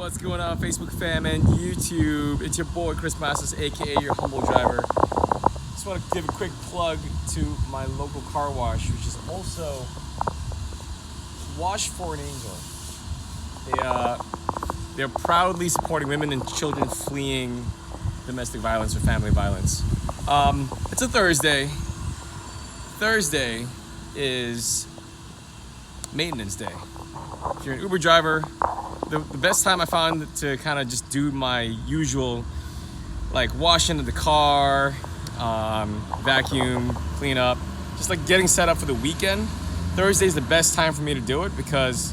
What's going on, Facebook fam and YouTube? It's your boy Chris Masters, aka your humble driver. Just want to give a quick plug to my local car wash, which is also Wash for an Angel. They're proudly supporting women and children fleeing domestic violence or family violence. It's a Thursday. Thursday is maintenance day. If you're an Uber driver, the best time I found to kind of just do my usual, like washing of the car, vacuum, clean up, just like getting set up for the weekend. Thursday is the best time for me to do it because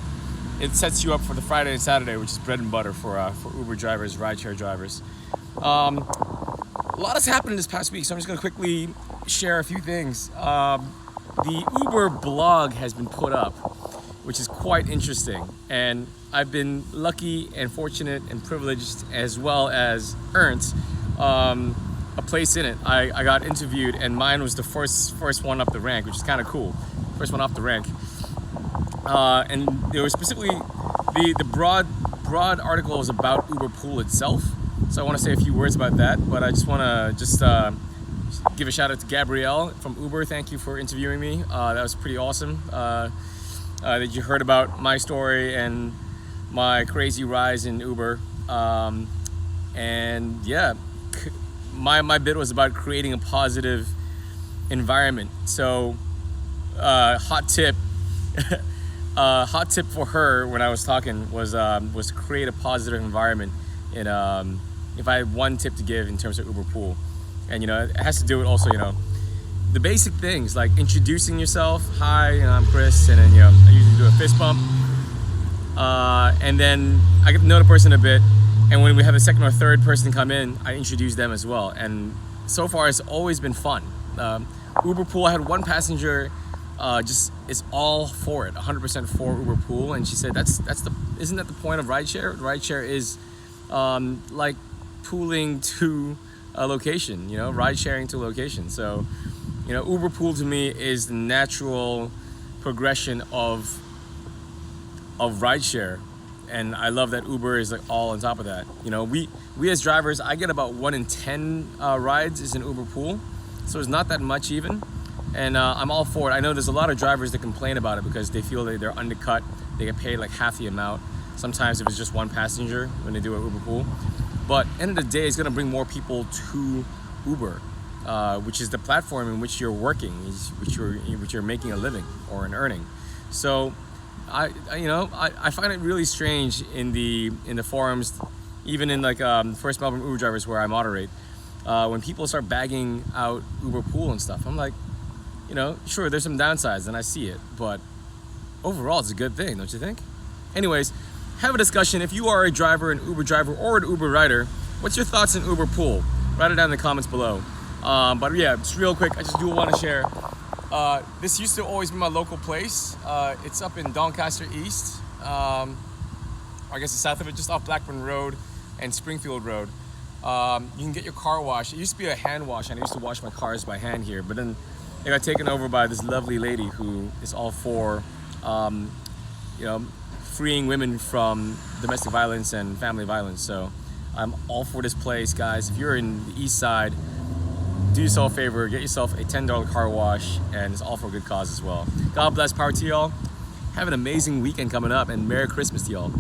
it sets you up for the Friday and Saturday, which is bread and butter for Uber drivers, rideshare drivers. A lot has happened this past week, so I'm just going to quickly share a few things. The Uber blog has been put up, which is quite interesting, and I've been lucky and fortunate and privileged, as well as earned a place in it. I got interviewed, and mine was the first one up the rank, which is kind of cool. First one off the rank, and there was specifically the broad article was about UberPool itself. So I want to say a few words about that, but I just want to give a shout out to Gabrielle from Uber. Thank you for interviewing me. That was pretty awesome. That you heard about my story and my crazy rise in Uber. And yeah, my bit was about creating a positive environment. So hot tip for her when I was talking was to create a positive environment. And if I had one tip to give in terms of UberPool, and it has to do with also the basic things like introducing yourself. Hi, I'm Chris, and then I usually do a fist bump, and then I get to know the person a bit, and when we have a second or third person come in, I introduce them as well. And so far it's always been fun. UberPool, I had one passenger just is all for it, 100% for UberPool, and she said isn't that the point of rideshare? Rideshare is like pooling to a location, ride sharing to a location. So UberPool to me is the natural progression of rideshare, and I love that Uber is like all on top of that. We as drivers, I get about 1 in 10 rides is in UberPool, so it's not that much even, and I'm all for it. I know there's a lot of drivers that complain about it because they feel that they're undercut, they get paid like half the amount sometimes if it's just one passenger when they do an UberPool. But end of the day, it's going to bring more people to Uber, which is the platform in which you're working, which you're making a living or an earning. So I find it really strange in the forums, even in like First Melbourne Uber Drivers where I moderate, when people start bagging out UberPool and stuff. I'm like, sure, there's some downsides and I see it, but overall it's a good thing, don't you think? Anyways, have a discussion. If you are a driver, an Uber driver, or an Uber rider, what's your thoughts on UberPool? Write it down in the comments below. But yeah, just real quick, I just do want to share. This used to always be my local place. It's up in Doncaster East. I guess the south of it, just off Blackburn Road and Springfield Road. You can get your car washed. It used to be a hand wash, and I used to wash my cars by hand here. But then it got taken over by this lovely lady who is all for, freeing women from domestic violence and family violence. So I'm all for this place, guys. If you're in the east side, do yourself a favor, get yourself a $10 car wash, and it's all for a good cause as well. God bless, power to y'all. Have an amazing weekend coming up, and Merry Christmas to y'all.